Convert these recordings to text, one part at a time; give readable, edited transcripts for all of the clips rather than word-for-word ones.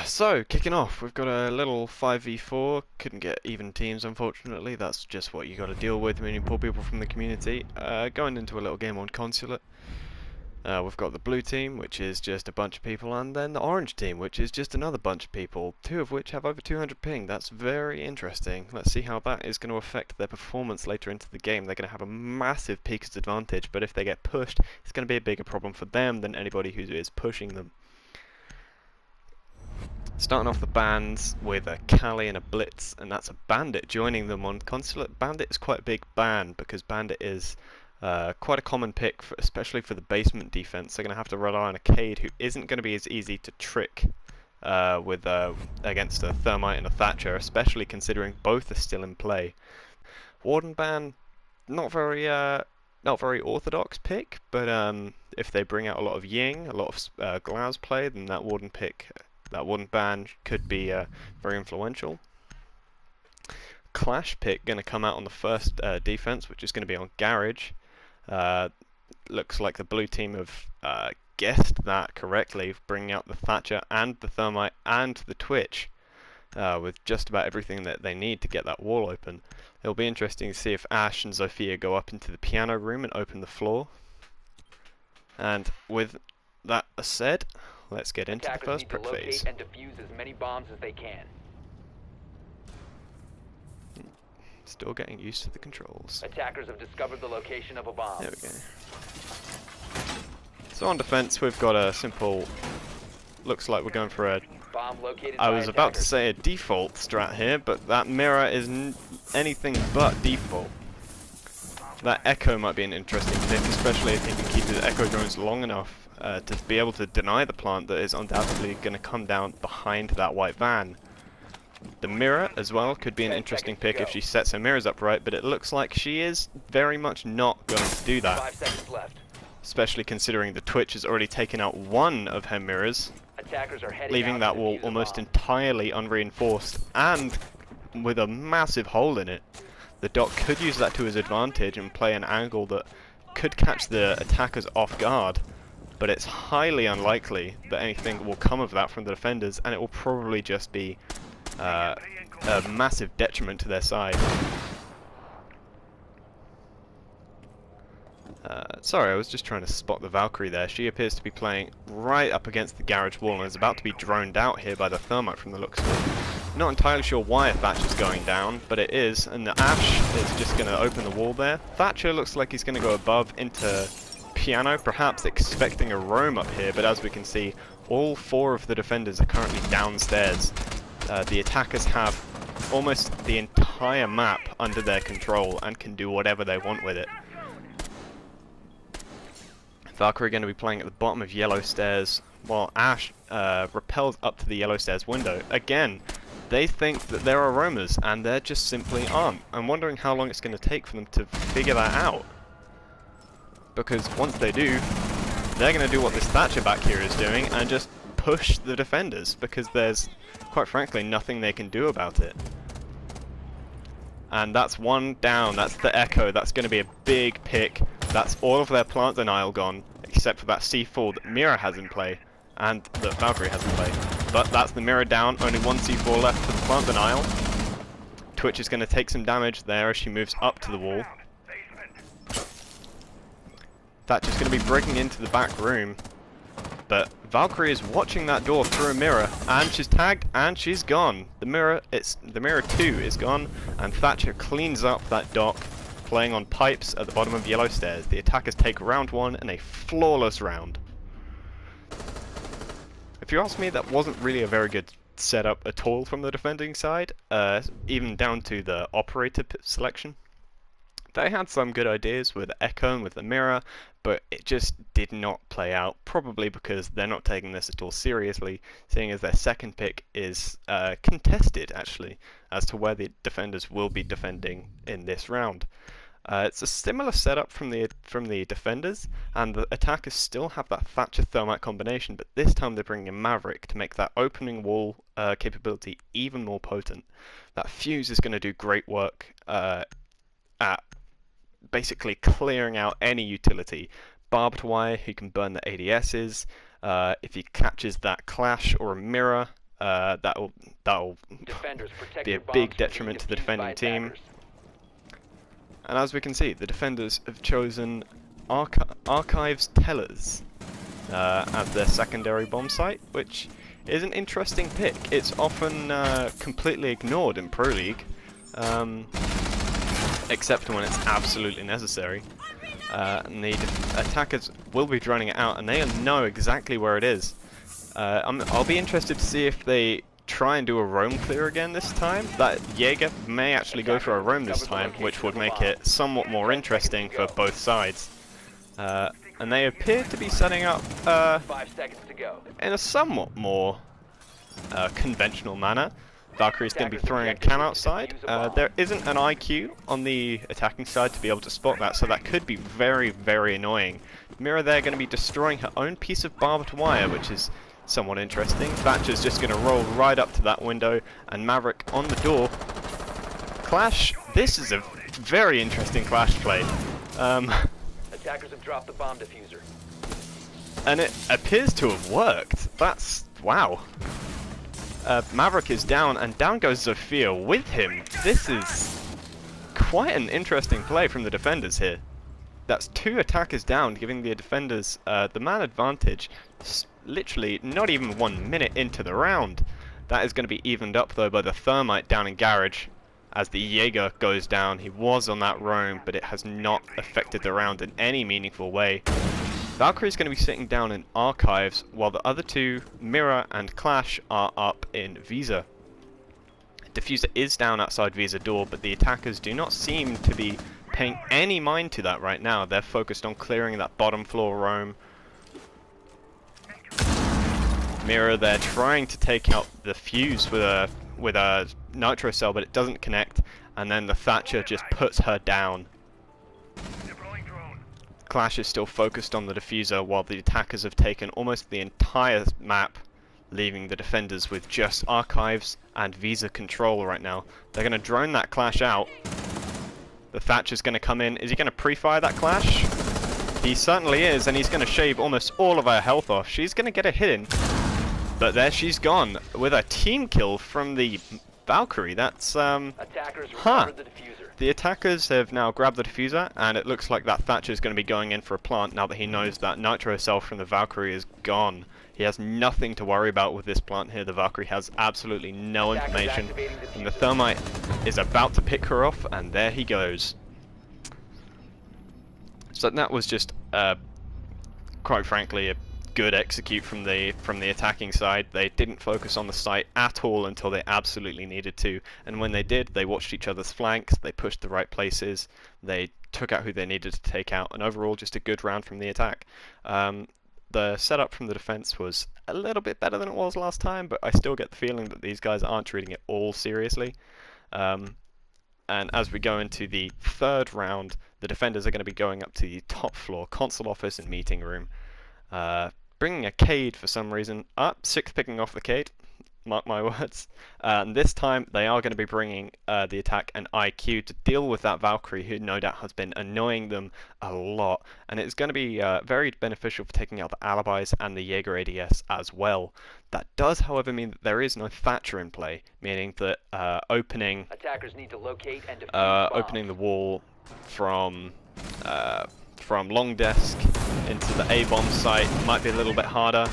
So, kicking off, we've got a little 5v4. Couldn't get even teams, unfortunately. That's just what you got to deal with when you pull people from the community. Going into a little game on Consulate. We've got the blue team, which is just a bunch of people, and then the orange team, which is just another bunch of people, two of which have over 200 ping. That's very interesting. Let's see how that is going to affect their performance later into the game. They're going to have a massive peakers advantage, but if they get pushed, it's going to be a bigger problem for them than anybody who is pushing them. Starting off the bands with a Kali and a Blitz, and that's a Bandit joining them on Consulate. Bandit is quite a big ban because Bandit is quite a common pick, especially for the basement defense. They're going to have to rely on a Cade who isn't going to be as easy to trick against a Thermite and a Thatcher, especially considering both are still in play. Warden ban, not very orthodox pick, but if they bring out a lot of Ying, a lot of Glass play, then that Warden ban could be very influential. Clash pick going to come out on the first defense, which is going to be on Garage. Looks like the blue team have guessed that correctly, bringing out the Thatcher and the Thermite and the Twitch with just about everything that they need to get that wall open. It'll be interesting to see if Ash and Zofia go up into the piano room and open the floor. And with that said, let's get into the first prick phase. And defuse as many bombs as they can. Still getting used to the controls. Attackers have discovered the location of a bomb. There we go. So on defense, we've got a simple. Looks like we're going for a. Bomb located I by was about to attackers. say a default strat here, but that mirror is anything but default. That echo might be an interesting pick, especially if he can keep his echo drones long enough to be able to deny the plant that is undoubtedly going to come down behind that white van. The mirror as well could be an interesting pick if she sets her mirrors up right, but it looks like she is very much not going to do that. 5 seconds left. Especially considering the Twitch has already taken out one of her mirrors, Attackers are heading leaving out that to wall defuse a almost bomb. entirely unreinforced and with a massive hole in it. The Doc could use that to his advantage and play an angle that could catch the attackers off guard, but it's highly unlikely that anything will come of that from the defenders, and it will probably just be a massive detriment to their side. Sorry, I was just trying to spot the Valkyrie there. She appears to be playing right up against the garage wall and is about to be droned out here by the Thermite from the looks of it. Not entirely sure why a Thatcher's going down, but it is, and the Ash is just going to open the wall there. Thatcher looks like he's going to go above into piano, perhaps expecting a roam up here, but as we can see, all four of the defenders are currently downstairs. The attackers have almost the entire map under their control and can do whatever they want with it. Valkyrie going to be playing at the bottom of yellow stairs, while Ash repels up to the yellow stairs window. Again, they think that there are roamers, and there just simply aren't. I'm wondering how long it's going to take for them to figure that out. Because once they do, they're going to do what this Thatcher back here is doing, and just push the defenders, because there's, quite frankly, nothing they can do about it. And that's one down, that's the Echo, that's going to be a big pick. That's all of their plant denial gone, except for that C4 that Mira has in play, and that Valkyrie has in play. But that's the Mira down, only one C4 left for the plant denial. Twitch is going to take some damage there as she moves up to the wall. Thatcher's going to be breaking into the back room, but Valkyrie is watching that door through a mirror, and she's tagged, and she's gone. The mirror 2 is gone, and Thatcher cleans up that dock, playing on pipes at the bottom of yellow stairs. The attackers take round one in a flawless round. If you ask me, that wasn't really a very good setup at all from the defending side, even down to the operator selection. They had some good ideas with Echo and with the mirror, but it just did not play out, probably because they're not taking this at all seriously, seeing as their second pick is contested, actually, as to where the defenders will be defending in this round. It's a similar setup from the defenders, and the attackers still have that Thatcher Thermite combination, but this time they're bringing in Maverick to make that opening wall capability even more potent. That fuse is going to do great work at basically clearing out any utility. Barbed wire, who can burn the ADSs, If he catches that clash or a mirror, that'll Defenders, protect be a your bombs big from being detriment to the defused by defending team. attackers. And as we can see, the defenders have chosen Archives Tellers as their secondary bomb site, which is an interesting pick. It's often completely ignored in Pro League, except when it's absolutely necessary. And the attackers will be droning it out, and they know exactly where it is. I'll be interested to see if they try and do a roam clear again this time. That Jaeger may actually go for a roam this time, which would make it somewhat more interesting for both sides. And they appear to be setting up 5 seconds to go. in a somewhat more conventional manner. Valkyrie's going to be throwing a cam outside. There isn't an IQ on the attacking side to be able to spot that, so that could be very, very annoying. Mira there going to be destroying her own piece of barbed wire, which is somewhat interesting. Thatcher's just going to roll right up to that window, and Maverick on the door. Clash. This is a very interesting clash play. Attackers have dropped the bomb diffuser. And it appears to have worked. That's... wow. Maverick is down, and down goes Zofia with him. This is quite an interesting play from the defenders here. That's 2 attackers down, giving the defenders the man advantage. Literally not even 1 minute into the round. That is going to be evened up though by the thermite down in garage. As the Jaeger goes down, he was on that roam, but it has not affected the round in any meaningful way. Valkyrie's going to be sitting down in Archives, while the other 2, Mirror and Clash, are up in Visa. Diffuser is down outside Visa door, but the attackers do not seem to be paying any mind to that right now. They're focused on clearing that bottom floor roam. Mirror there trying to take out the fuse with a nitro cell, but it doesn't connect, and then the Thatcher just puts her down. Clash is still focused on the diffuser, while the attackers have taken almost the entire map, leaving the defenders with just Archives and Visa control right now. They're going to drone that Clash out. The Thatcher's going to come in. Is he going to pre-fire that Clash? He certainly is, and he's going to shave almost all of her health off. She's going to get a hit in, but there she's gone with a team kill from the Valkyrie. That's Attackers recovered the diffuser. The attackers have now grabbed the diffuser, and it looks like that Thatcher's going to be going in for a plant now that he knows that nitro cell from the Valkyrie is gone. He has nothing to worry about with this plant here. The Valkyrie has absolutely no information, and the thermite is about to pick her off, and there he goes. So that was just, quite frankly, a good execute from the attacking side. They didn't focus on the site at all until they absolutely needed to, and when they did, they watched each other's flanks, they pushed the right places, they took out who they needed to take out, and overall just a good round from the attack. The setup from the defense was a little bit better than it was last time, but I still get the feeling that these guys aren't treating it all seriously. And as we go into the 3rd round, the defenders are going to be going up to the top floor, console office and meeting room. Bringing a Cade for some reason. Sixth picking off the Cade. Mark my words. And this time they are going to be bringing the attack and IQ to deal with that Valkyrie, who no doubt has been annoying them a lot. And it's going to be very beneficial for taking out the alibis and the Jaeger ADS as well. That does, however, mean that there is no Thatcher in play, meaning that opening Attackers need to locate and defuse opening the wall from long desk into the A-bomb site might be a little bit harder.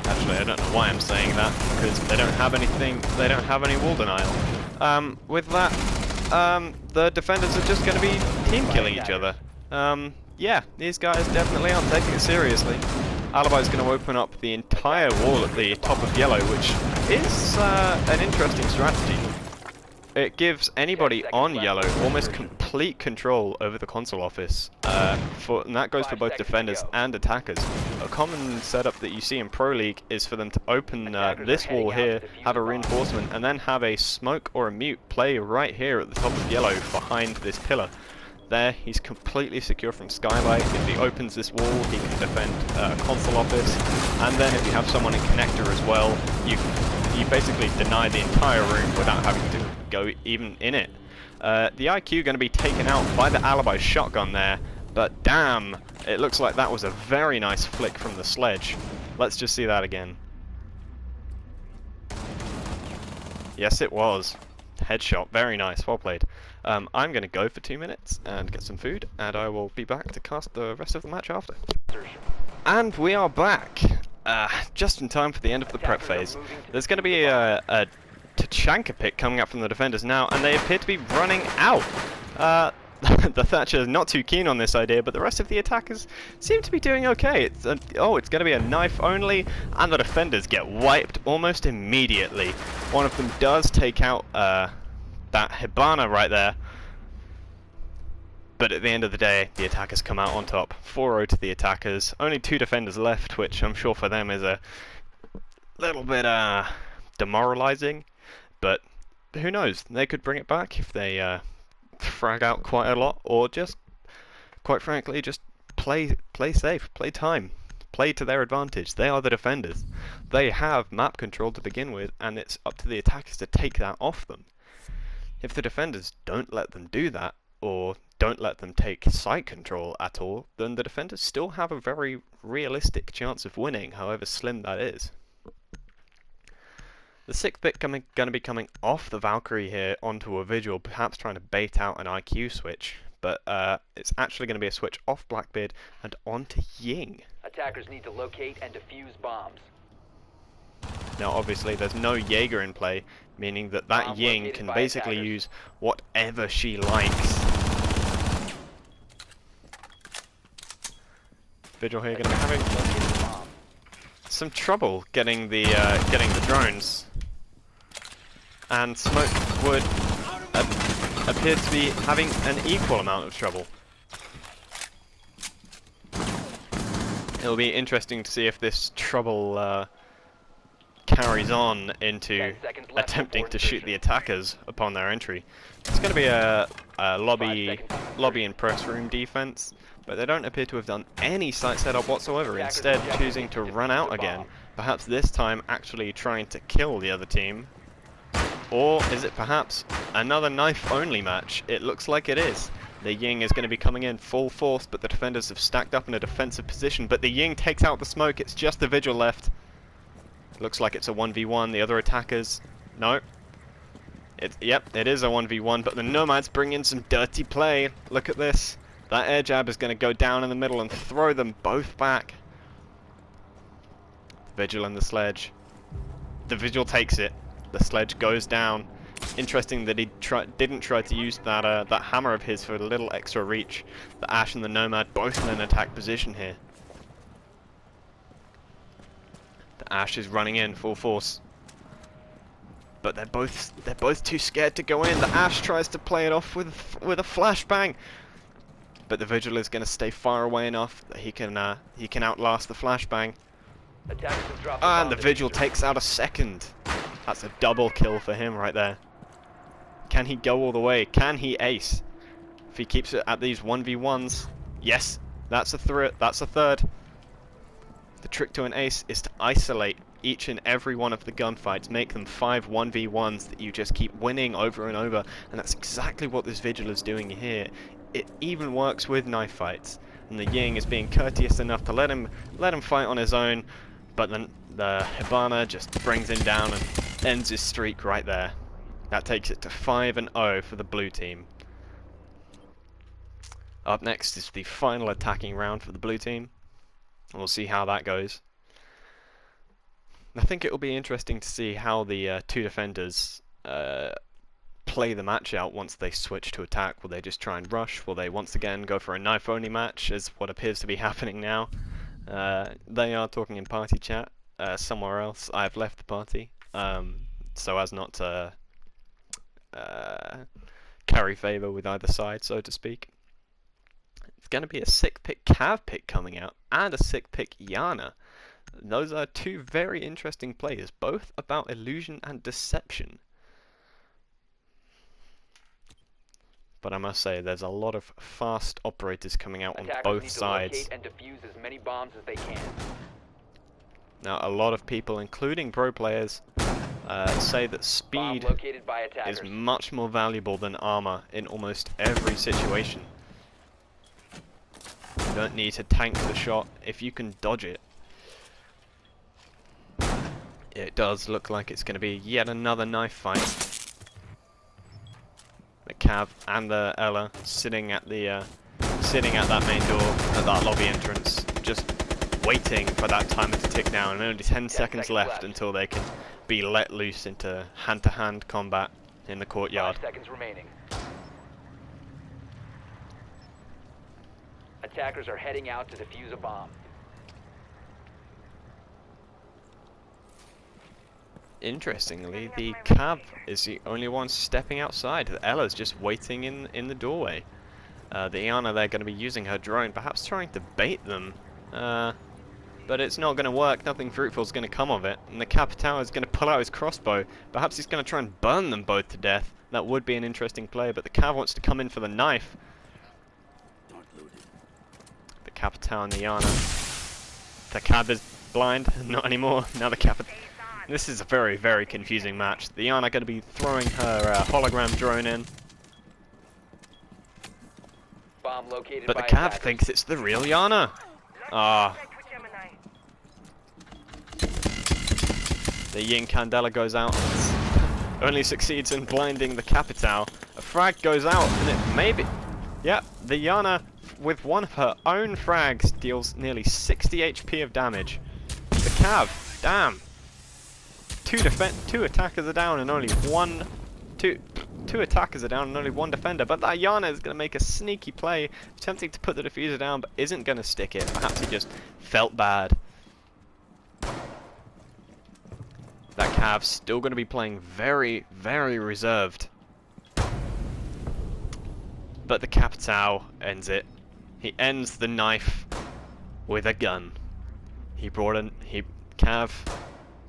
Actually, I don't know why I'm saying that, because they don't have anything, they don't have any wall denial. With that, the defenders are just going to be team killing each other. Yeah, these guys definitely aren't taking it seriously. Alibi's going to open up the entire wall at the top of yellow, which is an interesting strategy. It gives anybody on yellow almost complete control over the console office, and that goes for both defenders and attackers. A common setup that you see in Pro League is for them to open this wall here, have a reinforcement, and then have a smoke or a mute play right here at the top of yellow behind this pillar. There, he's completely secure from Skylight. If he opens this wall, he can defend console office, and then if you have someone in connector as well, you basically deny the entire room without having to go even in it. The IQ going to be taken out by the alibi shotgun there, But damn, it looks like that was a very nice flick from the sledge. Let's just see that again. Yes, it was. Headshot, very nice, well played. I'm going to go for 2 minutes and get some food, and I will be back to cast the rest of the match after. And we are back, just in time for the end of the prep phase. There's going to be a Tachanka pick coming up from the defenders now, and they appear to be running out. The Thatcher is not too keen on this idea, but the rest of the attackers seem to be doing okay. It's going to be a knife only, and the defenders get wiped almost immediately. One of them does take out that Hibana right there, but at the end of the day, the attackers come out on top. 4-0 to the attackers. Only 2 defenders left, which I'm sure for them is a little bit demoralizing, but who knows? They could bring it back if they frag out quite a lot, or just, quite frankly, just play safe, play time, play to their advantage. They are the defenders. They have map control to begin with, and it's up to the attackers to take that off them. If the defenders don't let them do that, or don't let them take site control at all, then the defenders still have a very realistic chance of winning, however slim that is. The 6th pick going to be coming off the Valkyrie here onto a Vigil, perhaps trying to bait out an IQ switch, but it's actually going to be a switch off Blackbeard and onto Ying. Attackers need to locate and defuse bombs. Now obviously there's no Jaeger in play, meaning that Bomb Ying located can by basically attackers. use whatever she likes. Vigil here going to be having Located the bomb. some trouble getting the drones, and Smoke would appear to be having an equal amount of trouble. It'll be interesting to see if this trouble carries on into 10 seconds left attempting before to shoot insertion. the attackers upon their entry. It's going to be a lobby and press room defense, but they don't appear to have done any site setup whatsoever, instead choosing to run out again, perhaps this time actually trying to kill the other team. Or is it perhaps another knife-only match? It looks like it is. The Ying is going to be coming in full force, but the defenders have stacked up in a defensive position, but the Ying takes out the smoke. It's just the Vigil left. Looks like it's a 1v1. The other attackers, no. Yep, it is a 1v1, but the Nomads bring in some dirty play. Look at this. That air jab is going to go down in the middle and throw them both back. The Vigil and the sledge. The Vigil takes it. The sledge goes down. Interesting that he didn't try to use that hammer of his for a little extra reach. The Ash and the Nomad both in an attack position here. The Ash is running in full force, but they're both too scared to go in. The Ash tries to play it off with a flashbang, but the Vigil is going to stay far away enough that he can outlast the flashbang. Attackers have dropped And the bomb Vigil diffuser. takes out a second. That's a double kill for him right there. Can he go all the way? Can he ace? If he keeps it at these 1v1s, yes, that's a third. The trick to an ace is to isolate each and every one of the gunfights, make them 5 1v1s that you just keep winning over and over, and that's exactly what this Vigil is doing here. It even works with knife fights, and the Ying is being courteous enough to let him fight on his own, but then the Hibana just brings him down and ends his streak right there. That takes it to 5-0 for the blue team. Up next is the final attacking round for the blue team. We'll see how that goes. I think it will be interesting to see how the 2 defenders play the match out once they switch to attack. Will they just try and rush? Will they once again go for a knife-only match, as what appears to be happening now? They are talking in party chat somewhere else. I've left the party, so as not to carry favour with either side, so to speak. It's going to be a 6th pick Cav pick coming out, and a 6th pick Yana. Those are 2 very interesting players, both about illusion and deception. But I must say, there's a lot of fast operators coming out on Attackers both need to sides. locate and defuse as many bombs as they can. Now, a lot of people, including pro players, say that Bomb speed located by attackers. is much more valuable than armor in almost every situation. don't need to tank the shot if you can dodge it. It does look like it's going to be yet another knife fight. The Cav and the Ella sitting at the that main door, at that lobby entrance, just waiting for that timer to tick down. And only 10 seconds left until they can be let loose into hand-to-hand combat in the courtyard. 5 seconds remaining. Attackers are heading out to defuse a bomb. Interestingly, the Cav is the only one stepping outside. Ella's just waiting in the doorway. The Iana, they're going to be using her drone, perhaps trying to bait them. But it's not going to work. Nothing fruitful is going to come of it. And the Capitao is going to pull out his crossbow. Perhaps he's going to try and burn them both to death. That would be an interesting play, but the Cav wants to come in for the knife. The Capitao and the Iana. The Cav is blind. Not anymore. Now the Capitao. This is a very, very confusing match. The Iana going to be throwing her hologram drone in. Bomb located But the by Cav attackers. thinks it's the real Iana. Ah. The Yin Candela goes out. Only succeeds in blinding the Capitao. A frag goes out, and it may be... Yep, the Iana, with one of her own frags, deals nearly 60 HP of damage. The Cav, damn. Two attackers are down and only two attackers are down and only one defender, but that Iana is going to make a sneaky play, attempting to put the diffuser down, but isn't going to stick it. Perhaps he just felt bad. That Cav's still going to be playing very, very reserved. But the Capitao ends it. He ends the knife with a gun. Cav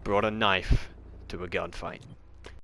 brought a knife to a gunfight.